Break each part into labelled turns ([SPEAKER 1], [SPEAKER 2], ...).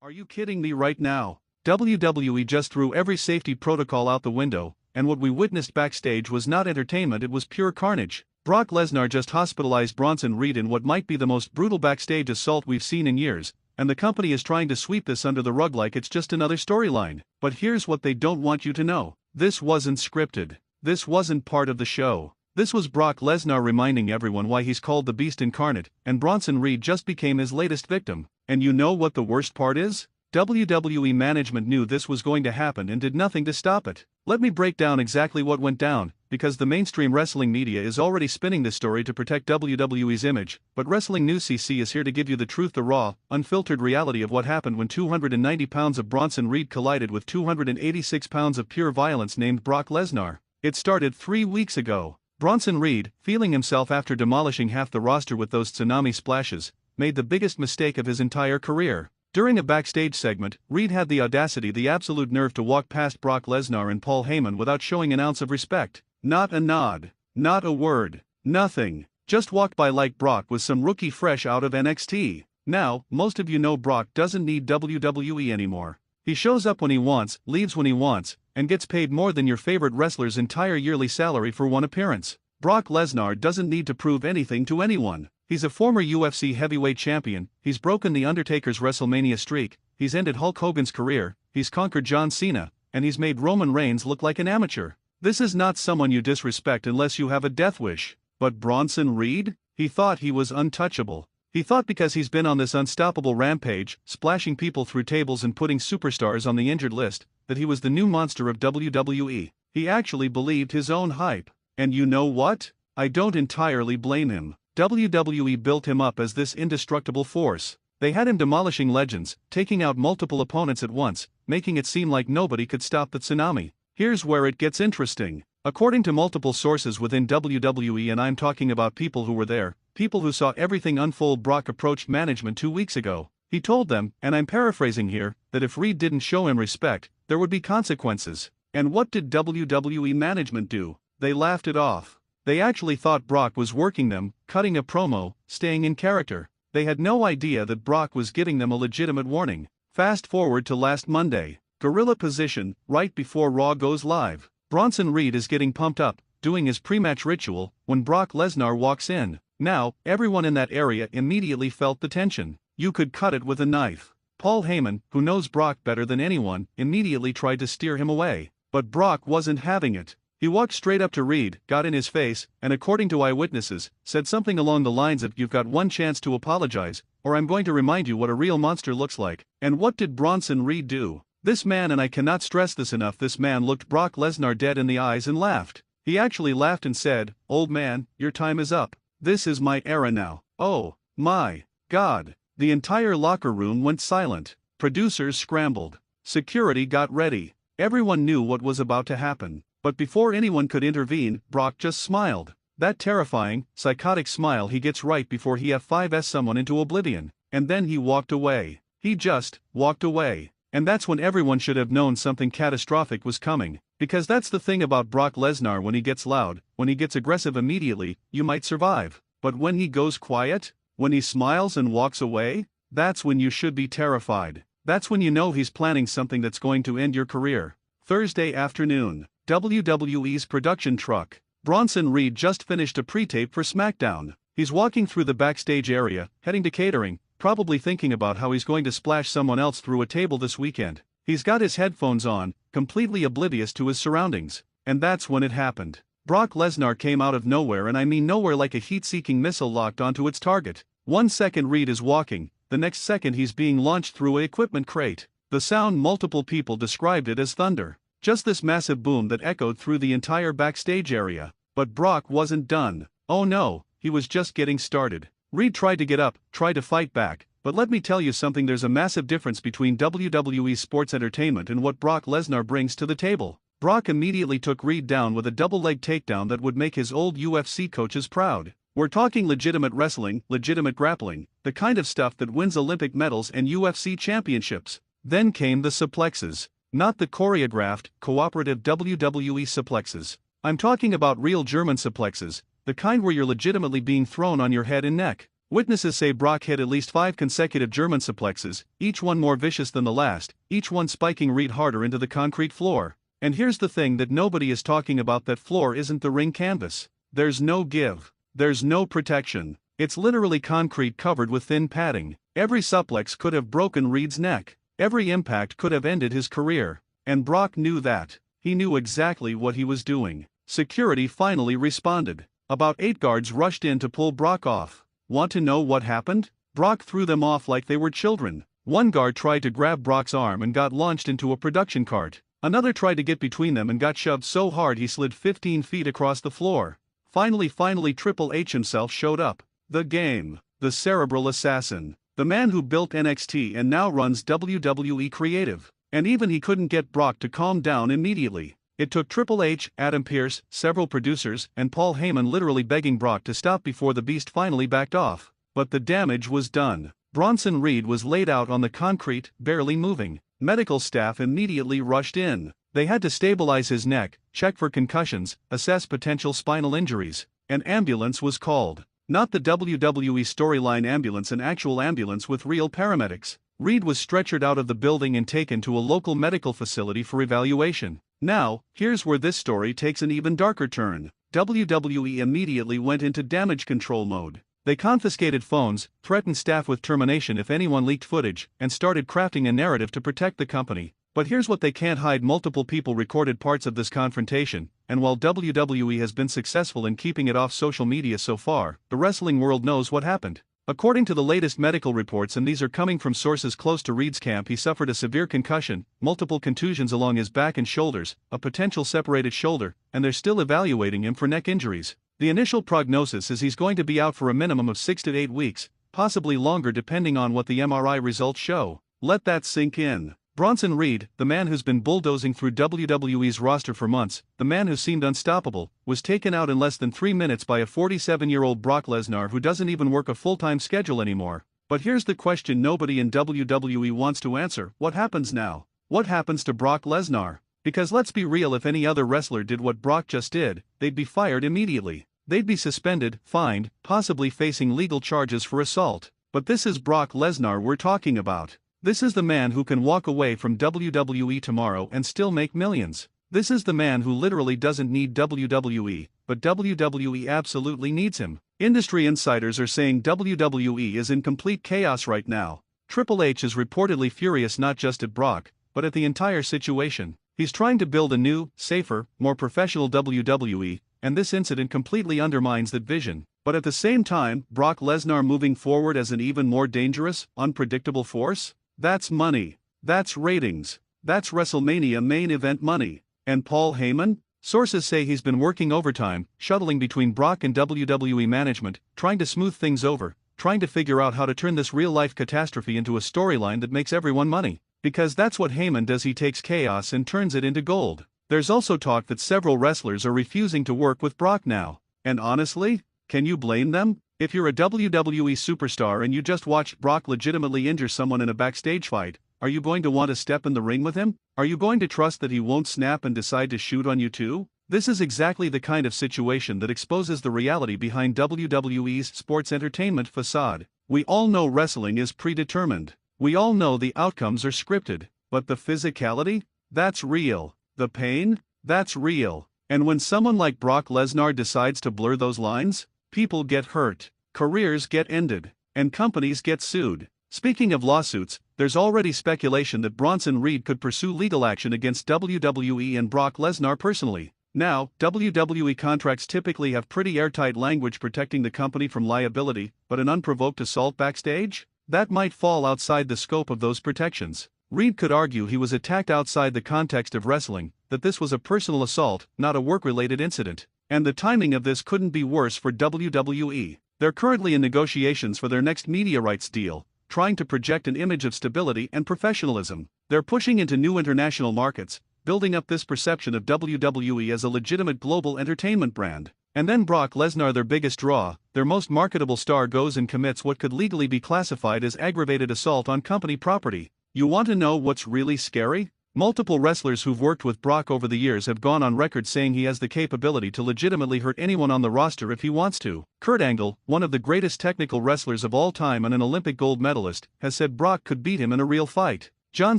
[SPEAKER 1] Are you kidding me right now? WWE just threw every safety protocol out the window, and what we witnessed backstage was not entertainment, it was pure carnage. Brock Lesnar just hospitalized Bronson Reed in what might be the most brutal backstage assault we've seen in years, and the company is trying to sweep this under the rug like it's just another storyline. But here's what they don't want you to know. This wasn't scripted. This wasn't part of the show. This was Brock Lesnar reminding everyone why he's called the Beast Incarnate, and Bronson Reed just became his latest victim. And you know what the worst part is? WWE management knew this was going to happen and did nothing to stop it. Let me break down exactly what went down, because the mainstream wrestling media is already spinning this story to protect WWE's image, but Wrestling News CC is here to give you the truth, the raw, unfiltered reality of what happened when 290 pounds of Bronson Reed collided with 286 pounds of pure violence named Brock Lesnar. It started 3 weeks ago. Bronson Reed, feeling himself after demolishing half the roster with those tsunami splashes, made the biggest mistake of his entire career. During a backstage segment, Reed had the audacity, the absolute nerve to walk past Brock Lesnar and Paul Heyman without showing an ounce of respect. Not a nod. Not a word. Nothing. Just walked by like Brock was some rookie fresh out of NXT. Now, most of you know Brock doesn't need WWE anymore. He shows up when he wants, leaves when he wants, and gets paid more than your favorite wrestler's entire yearly salary for one appearance. Brock Lesnar doesn't need to prove anything to anyone. He's a former UFC heavyweight champion, he's broken The Undertaker's WrestleMania streak, he's ended Hulk Hogan's career, he's conquered John Cena, and he's made Roman Reigns look like an amateur. This is not someone you disrespect unless you have a death wish. But Bronson Reed? He thought he was untouchable. He thought because he's been on this unstoppable rampage, splashing people through tables and putting superstars on the injured list, that he was the new monster of WWE. He actually believed his own hype. And you know what? I don't entirely blame him. WWE built him up as this indestructible force. They had him demolishing legends, taking out multiple opponents at once, making it seem like nobody could stop the tsunami. Here's where it gets interesting. According to multiple sources within WWE, and I'm talking about people who were there, people who saw everything unfold, Brock approached management 2 weeks ago. He told them, and I'm paraphrasing here, that if Reed didn't show him respect, there would be consequences. And what did WWE management do? They laughed it off. They actually thought Brock was working them, cutting a promo, staying in character. They had no idea that Brock was giving them a legitimate warning. Fast forward to last Monday. Gorilla position, right before Raw goes live. Bronson Reed is getting pumped up, doing his pre-match ritual, when Brock Lesnar walks in. Now, everyone in that area immediately felt the tension. You could cut it with a knife. Paul Heyman, who knows Brock better than anyone, immediately tried to steer him away. But Brock wasn't having it. He walked straight up to Reed, got in his face, and according to eyewitnesses, said something along the lines of, "You've got one chance to apologize, or I'm going to remind you what a real monster looks like." And what did Bronson Reed do? This man, and I cannot stress this enough, this man looked Brock Lesnar dead in the eyes and laughed. He actually laughed and said, "Old man, your time is up. This is my era now." Oh, my God. The entire locker room went silent. Producers scrambled. Security got ready. Everyone knew what was about to happen. But before anyone could intervene, Brock just smiled. That terrifying, psychotic smile he gets right before he F5s someone into oblivion. And then he walked away. He just walked away. And that's when everyone should have known something catastrophic was coming. Because that's the thing about Brock Lesnar: when he gets loud, when he gets aggressive immediately, you might survive. But when he goes quiet, when he smiles and walks away, that's when you should be terrified. That's when you know he's planning something that's going to end your career. Thursday afternoon. WWE's production truck. Bronson Reed just finished a pre-tape for SmackDown. He's walking through the backstage area, heading to catering, probably thinking about how he's going to splash someone else through a table this weekend. He's got his headphones on, completely oblivious to his surroundings. And that's when it happened. Brock Lesnar came out of nowhere, and I mean nowhere, like a heat-seeking missile locked onto its target. 1 second Reed is walking, the next second he's being launched through an equipment crate. The sound, multiple people described it as thunder. Just this massive boom that echoed through the entire backstage area. But Brock wasn't done. Oh no, he was just getting started. Reed tried to get up, tried to fight back, but let me tell you something: there's a massive difference between WWE sports entertainment and what Brock Lesnar brings to the table. Brock immediately took Reed down with a double-leg takedown that would make his old UFC coaches proud. We're talking legitimate wrestling, legitimate grappling, the kind of stuff that wins Olympic medals and UFC championships. Then came the suplexes. Not the choreographed, cooperative WWE suplexes. I'm talking about real German suplexes, the kind where you're legitimately being thrown on your head and neck. Witnesses say Brock hit at least 5 consecutive German suplexes, each one more vicious than the last, each one spiking Reed harder into the concrete floor. And here's the thing that nobody is talking about: that floor isn't the ring canvas. There's no give. There's no protection. It's literally concrete covered with thin padding. Every suplex could have broken Reed's neck. Every impact could have ended his career. And Brock knew that. He knew exactly what he was doing. Security finally responded. About 8 guards rushed in to pull Brock off. Want to know what happened? Brock threw them off like they were children. One guard tried to grab Brock's arm and got launched into a production cart. Another tried to get between them and got shoved so hard he slid 15 feet across the floor. Finally Triple H himself showed up. The Game. The cerebral assassin. The man who built NXT and now runs WWE Creative. And even he couldn't get Brock to calm down immediately. It took Triple H, Adam Pearce, several producers, and Paul Heyman literally begging Brock to stop before the beast finally backed off. But the damage was done. Bronson Reed was laid out on the concrete, barely moving. Medical staff immediately rushed in. They had to stabilize his neck, check for concussions, assess potential spinal injuries. An ambulance was called. Not the WWE storyline ambulance, an actual ambulance with real paramedics. Reed was stretchered out of the building and taken to a local medical facility for evaluation. Now, here's where this story takes an even darker turn. WWE immediately went into damage control mode. They confiscated phones, threatened staff with termination if anyone leaked footage, and started crafting a narrative to protect the company. But here's what they can't hide: multiple people recorded parts of this confrontation, and while WWE has been successful in keeping it off social media so far, the wrestling world knows what happened. According to the latest medical reports, and these are coming from sources close to Reed's camp, he suffered a severe concussion, multiple contusions along his back and shoulders, a potential separated shoulder, and they're still evaluating him for neck injuries. The initial prognosis is he's going to be out for a minimum of 6 to 8 weeks, possibly longer depending on what the MRI results show. Let that sink in. Bronson Reed, the man who's been bulldozing through WWE's roster for months, the man who seemed unstoppable, was taken out in less than 3 minutes by a 47-year-old Brock Lesnar who doesn't even work a full-time schedule anymore. But here's the question nobody in WWE wants to answer: what happens now? What happens to Brock Lesnar? Because let's be real, if any other wrestler did what Brock just did, they'd be fired immediately. They'd be suspended, fined, possibly facing legal charges for assault. But this is Brock Lesnar we're talking about. This is the man who can walk away from WWE tomorrow and still make millions. This is the man who literally doesn't need WWE, but WWE absolutely needs him. Industry insiders are saying WWE is in complete chaos right now. Triple H is reportedly furious not just at Brock, but at the entire situation. He's trying to build a new, safer, more professional WWE, and this incident completely undermines that vision. But at the same time, Brock Lesnar moving forward as an even more dangerous, unpredictable force? That's money. That's ratings. That's WrestleMania main event money. And Paul Heyman? Sources say he's been working overtime, shuttling between Brock and WWE management, trying to smooth things over, trying to figure out how to turn this real-life catastrophe into a storyline that makes everyone money. Because that's what Heyman does: he takes chaos and turns it into gold. There's also talk that several wrestlers are refusing to work with Brock now. And honestly, can you blame them? If you're a WWE superstar and you just watched Brock legitimately injure someone in a backstage fight, are you going to want to step in the ring with him? Are you going to trust that he won't snap and decide to shoot on you too? This is exactly the kind of situation that exposes the reality behind WWE's sports entertainment facade. We all know wrestling is predetermined. We all know the outcomes are scripted. But the physicality? That's real. The pain? That's real. And when someone like Brock Lesnar decides to blur those lines, people get hurt, careers get ended, and companies get sued. Speaking of lawsuits, there's already speculation that Bronson Reed could pursue legal action against WWE and Brock Lesnar personally. Now, WWE contracts typically have pretty airtight language protecting the company from liability, but an unprovoked assault backstage? That might fall outside the scope of those protections. Reed could argue he was attacked outside the context of wrestling, that this was a personal assault, not a work-related incident. And the timing of this couldn't be worse for WWE. They're currently in negotiations for their next media rights deal, trying to project an image of stability and professionalism. They're pushing into new international markets, building up this perception of WWE as a legitimate global entertainment brand. And then Brock Lesnar, their biggest draw, their most marketable star, goes and commits what could legally be classified as aggravated assault on company property. You want to know what's really scary? Multiple wrestlers who've worked with Brock over the years have gone on record saying he has the capability to legitimately hurt anyone on the roster if he wants to. Kurt Angle, one of the greatest technical wrestlers of all time and an Olympic gold medalist, has said Brock could beat him in a real fight. John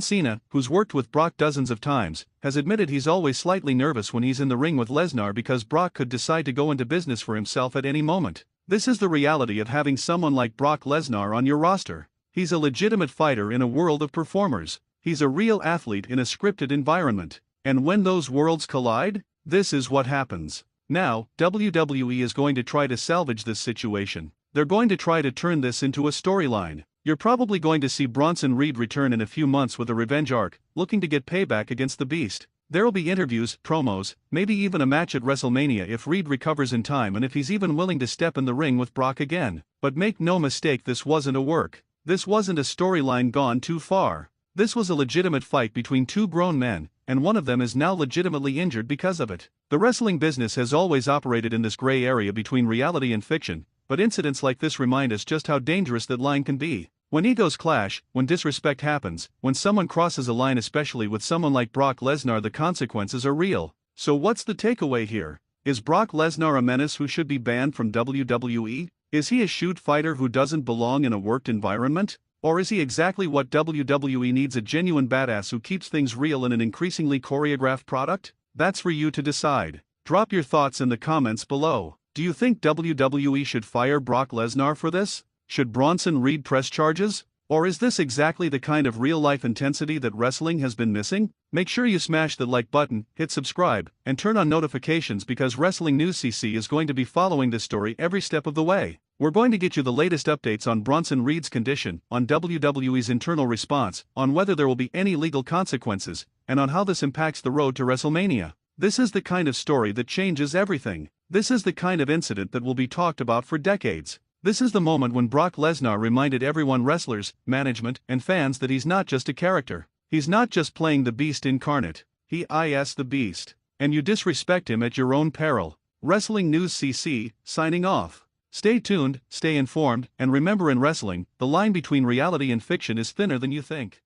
[SPEAKER 1] Cena, who's worked with Brock dozens of times, has admitted he's always slightly nervous when he's in the ring with Lesnar because Brock could decide to go into business for himself at any moment. This is the reality of having someone like Brock Lesnar on your roster. He's a legitimate fighter in a world of performers. He's a real athlete in a scripted environment. And when those worlds collide, this is what happens. Now, WWE is going to try to salvage this situation. They're going to try to turn this into a storyline. You're probably going to see Bronson Reed return in a few months with a revenge arc, looking to get payback against the Beast. There'll be interviews, promos, maybe even a match at WrestleMania if Reed recovers in time and if he's even willing to step in the ring with Brock again. But make no mistake, this wasn't a work. This wasn't a storyline gone too far. This was a legitimate fight between two grown men, and one of them is now legitimately injured because of it. The wrestling business has always operated in this gray area between reality and fiction, but incidents like this remind us just how dangerous that line can be. When egos clash, when disrespect happens, when someone crosses a line, especially with someone like Brock Lesnar, the consequences are real. So what's the takeaway here? Is Brock Lesnar a menace who should be banned from WWE? Is he a shoot fighter who doesn't belong in a worked environment? Or is he exactly what WWE needs, a genuine badass who keeps things real in an increasingly choreographed product? That's for you to decide. Drop your thoughts in the comments below. Do you think WWE should fire Brock Lesnar for this? Should Bronson Reed press charges? Or is this exactly the kind of real-life intensity that wrestling has been missing? Make sure you smash the like button, hit subscribe, and turn on notifications because Wrestling News CC is going to be following this story every step of the way. We're going to get you the latest updates on Bronson Reed's condition, on WWE's internal response, on whether there will be any legal consequences, and on how this impacts the road to WrestleMania. This is the kind of story that changes everything. This is the kind of incident that will be talked about for decades. This is the moment when Brock Lesnar reminded everyone, wrestlers, management, and fans, that he's not just a character. He's not just playing the Beast incarnate. He is the Beast. And you disrespect him at your own peril. Wrestling News CC, signing off. Stay tuned, stay informed, and remember, in wrestling, the line between reality and fiction is thinner than you think.